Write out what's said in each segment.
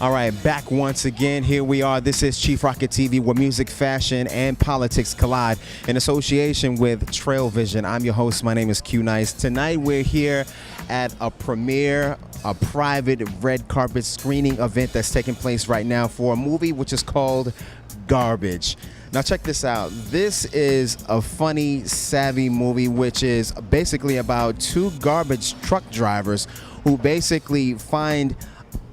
All right, back once again. Here we are. This is Chief Rocket TV, where music, fashion, and politics collide in association with Trillvision. I'm your host. My name is Q Nice. Tonight we're here at a premiere, a private red carpet screening event that's taking place right now for a movie which is called Garbage. Now check this out. This is a funny, savvy movie which is basically about two garbage truck drivers who basically find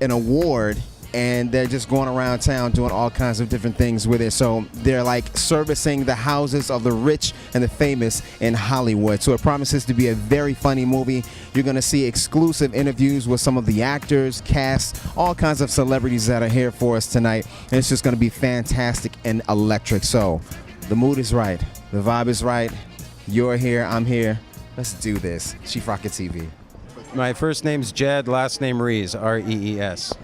an award and they're just going around town doing all kinds of different things with it. So they're like servicing the houses of the rich and the famous in Hollywood. So it promises to be a very funny movie. You're going to see exclusive interviews with some of the actors, cast, all kinds of celebrities that are here for us tonight. And it's just going to be fantastic and electric. So the mood is right. The vibe is right. You're here. I'm here. Let's do this. Chief Rocket TV. My first name's Jed, last name Rees, R-E-E-S.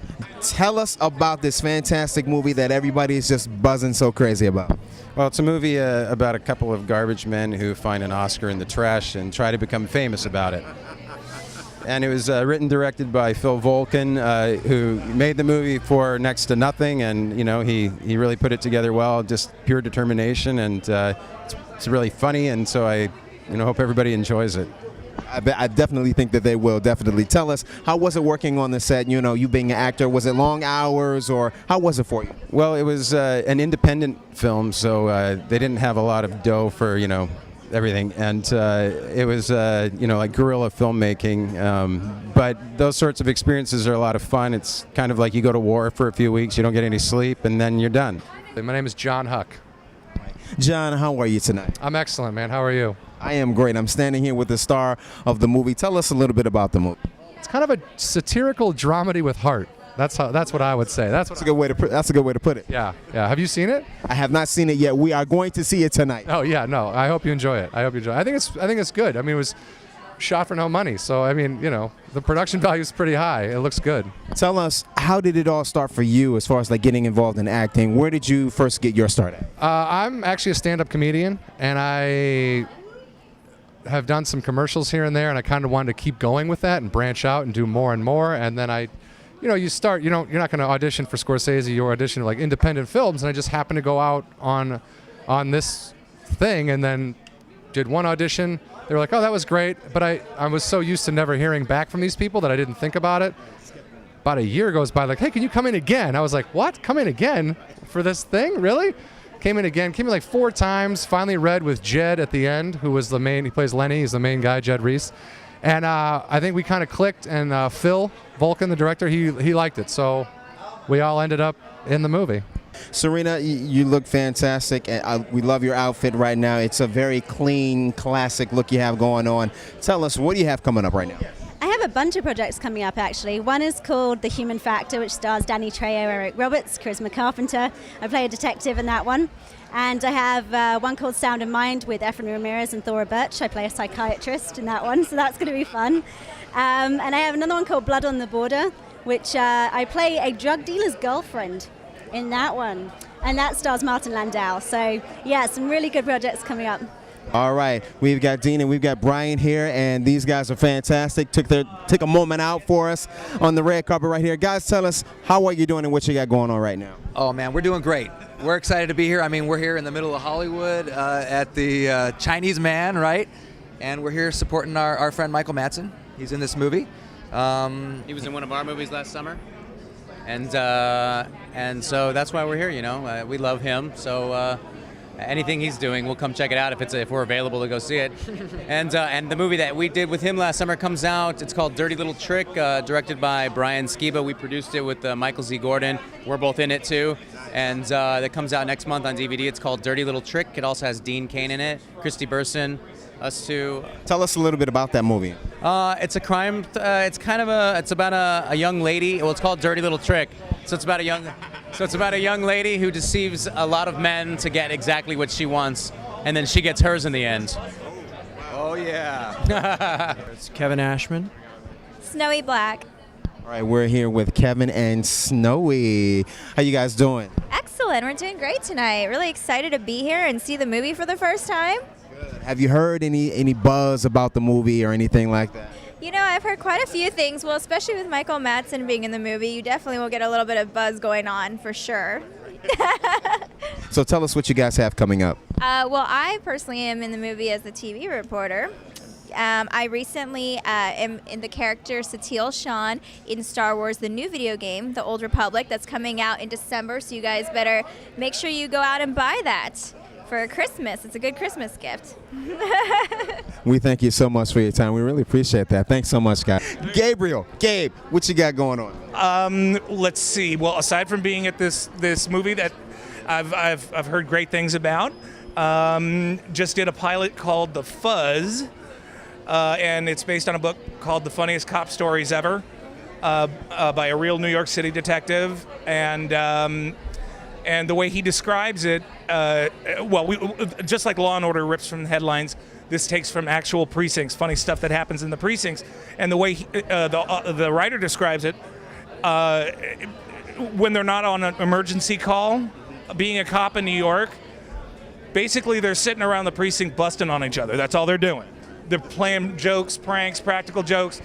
Tell us about this fantastic movie that everybody is just buzzing so crazy about. Well, it's a movie about a couple of garbage men who find an Oscar in the trash and try to become famous about it. And it was written and directed by Phil Volkin, who made the movie for next to nothing, and you know he really put it together well, just pure determination, and it's really funny, and so I hope everybody enjoys it. I definitely think that they will. Definitely. Tell us, how was it working on the set? You know, you being an actor, was it long hours or how was it for you? Well, it was an independent film, so they didn't have a lot of dough for everything, and it was like guerrilla filmmaking. But those sorts of experiences are a lot of fun. It's kind of like you go to war for a few weeks, you don't get any sleep, and then you're done. My name is John Huck. John, how are you tonight? I'm excellent, man. How are you? I am great. I'm standing here with the star of the movie. Tell us a little bit about the movie. It's kind of a satirical dramedy with heart. That's what I would say. That's a good way to put it. Yeah. Have you seen it? I have not seen it yet. We are going to see it tonight. Oh yeah, no. I hope you enjoy it. I think it's good. I mean, it was shot for no money, so I mean, the production value is pretty high. It looks good. Tell us, how did it all start for you as far as like getting involved in acting? Where did you first get your start at? I'm actually a stand-up comedian, and I have done some commercials here and there, and I kind of wanted to keep going with that and branch out and do more and more. And then you start, you're not going to audition for Scorsese, you audition like independent films, and I just happened to go out on this thing, and then did one audition. They were like, oh, that was great, but I was so used to never hearing back from these people that I didn't think about it. About a year goes by, like, hey, can you come in again? I was like, what? Come in again for this thing? Really? Came in again, came in like 4 times, finally read with Jed at the end, who was the main, he plays Lenny, he's the main guy, Jed Rees. And I think we kind of clicked, and Phil Volkin, the director, he liked it, so we all ended up in the movie. Serena, you look fantastic, and we love your outfit right now. It's a very clean, classic look you have going on. Tell us, what do you have coming up right now? I have a bunch of projects coming up, actually. One is called The Human Factor, which stars Danny Trejo, Eric Roberts, Charisma Carpenter. I play a detective in that one. And I have one called Sound of Mind with Efren Ramirez and Thora Birch. I play a psychiatrist in that one, so that's going to be fun. And I have another one called Blood on the Border, which I play a drug dealer's girlfriend in that one. And that stars Martin Landau. So, yeah, some really good projects coming up. All right, we've got Dean and we've got Brian here, and these guys are fantastic. Took a moment out for us on the red carpet right here. Guys, tell us, how are you doing and what you got going on right now? Oh man, we're doing great. We're excited to be here. I mean, we're here in the middle of Hollywood at the Chinese Mann, right? And we're here supporting our friend Michael Madsen. He's in this movie. He was in one of our movies last summer, and so that's why we're here. We love him, so. Anything he's doing, we'll come check it out if we're available to go see it. And the movie that we did with him last summer comes out. It's called Dirty Little Trick, directed by Brian Skiba. We produced it with Michael Z. Gordon. We're both in it too. And that comes out next month on DVD. It's called Dirty Little Trick. It also has Dean Cain in it, Christy Burson, us two. Tell us a little bit about that movie. It's a crime. It's about a young lady. Well, it's called Dirty Little Trick. So it's about a young lady who deceives a lot of men to get exactly what she wants, and then she gets hers in the end. Oh yeah. It's Kevin Ashman. Snowy Black. All right, we're here with Kevin and Snowy. How you guys doing? Excellent. We're doing great tonight. Really excited to be here and see the movie for the first time. Good. Have you heard any buzz about the movie or anything like that? You know, I've heard quite a few things. Well, especially with Michael Madsen being in the movie, you definitely will get a little bit of buzz going on for sure. So tell us what you guys have coming up. Well, I personally am in the movie as the TV reporter. I recently am in the character Satele Shan in Star Wars, the new video game, The Old Republic, that's coming out in December, so you guys better make sure you go out and buy that for Christmas. It's a good Christmas gift. We thank you so much for your time. We really appreciate that. Thanks so much, guys. Gabe, what you got going on? Let's see. Well, aside from being at this movie that I've heard great things about, just did a pilot called The Fuzz, and it's based on a book called The Funniest Cop Stories Ever, by a real New York City detective, and the way he describes it, just like Law and Order rips from the headlines, this takes from actual precincts, funny stuff that happens in the precincts, and the way the writer describes it, when they're not on an emergency call, being a cop in New York, basically they're sitting around the precinct busting on each other. That's all they're doing. They're playing jokes, pranks, practical jokes,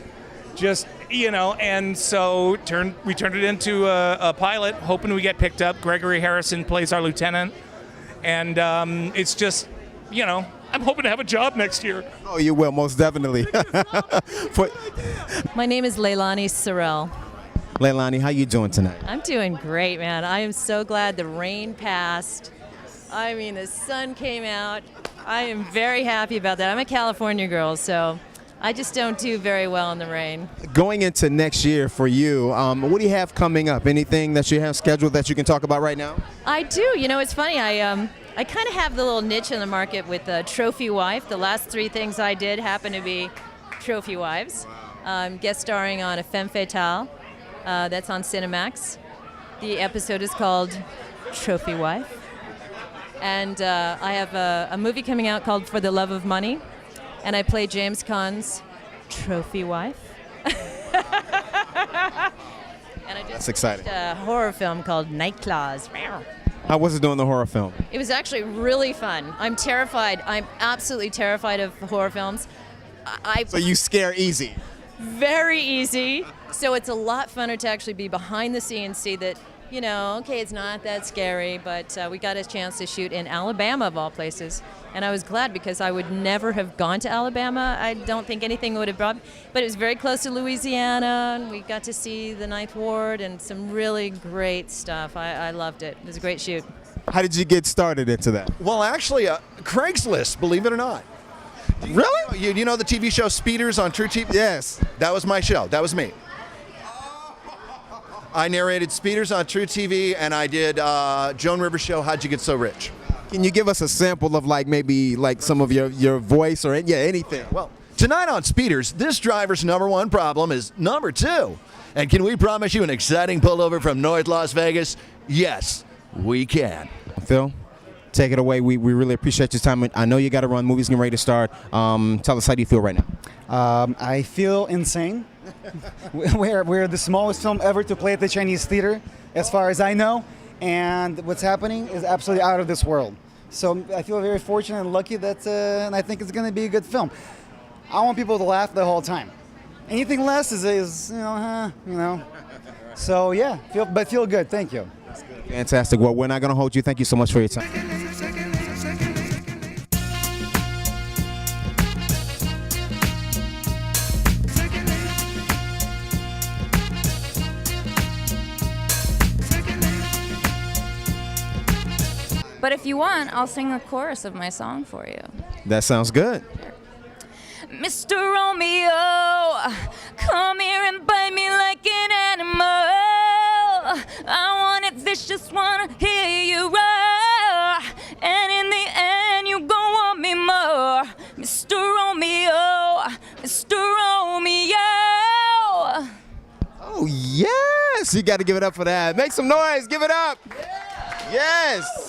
just, and so we turned it into a pilot, hoping we get picked up. Gregory Harrison plays our lieutenant, and it's just, I'm hoping to have a job next year. Oh, you will, most definitely. My name is Leilani Sorrell. Leilani, how you doing tonight? I'm doing great, man. I am so glad the rain passed. I mean, the sun came out. I am very happy about that. I'm a California girl, so I just don't do very well in the rain. Going into next year for you, what do you have coming up? Anything that you have scheduled that you can talk about right now? I do. It's funny. I kind of have the little niche in the market with Trophy Wife. The last 3 things I did happen to be Trophy Wives. Guest starring on a Femme Fatale. That's on Cinemax. The episode is called Trophy Wife. And I have a movie coming out called For the Love of Money. And I play James Caan's Trophy Wife. And I just That's exciting. watched a horror film called Night Claws. How was it doing the horror film? It was actually really fun. I'm terrified. I'm absolutely terrified of horror films. So you scare easy. Very easy. So it's a lot funner to actually be behind the scenes, see that, okay, it's not that scary, but we got a chance to shoot in Alabama, of all places. And I was glad because I would never have gone to Alabama. I don't think anything would have brought me. But it was very close to Louisiana, and we got to see the Ninth Ward and some really great stuff. I loved it. It was a great shoot. How did you get started into that? Well, actually, Craigslist, believe it or not. Really? You know the TV show Speeders on True TV? Yes. That was my show. That was me. I narrated Speeders on True TV, and I did Joan Rivers' show, How'd You Get So Rich? Can you give us a sample of maybe some of your voice or anything? Well, tonight on Speeders, this driver's #1 problem is number 2. And can we promise you an exciting pullover from North Las Vegas? Yes, we can. Phil, take it away. We really appreciate your time. I know you got to run. Movies getting ready to start. Tell us, how do you feel right now? I feel insane. We're the smallest film ever to play at the Chinese Theater, as far as I know, and what's happening is absolutely out of this world. So I feel very fortunate and lucky that, and I think it's going to be a good film. I want people to laugh the whole time. Anything less is So yeah, feel good. Thank you. Fantastic. Well, we're not going to hold you. Thank you so much for your time. But if you want, I'll sing the chorus of my song for you. That sounds good. Mr. Romeo, come here and bite me like an animal. I want it vicious, wanna hear you roar. And in the end, you gon' want me more. Mr. Romeo, Mr. Romeo. Oh, yes. You got to give it up for that. Make some noise. Give it up. Yes.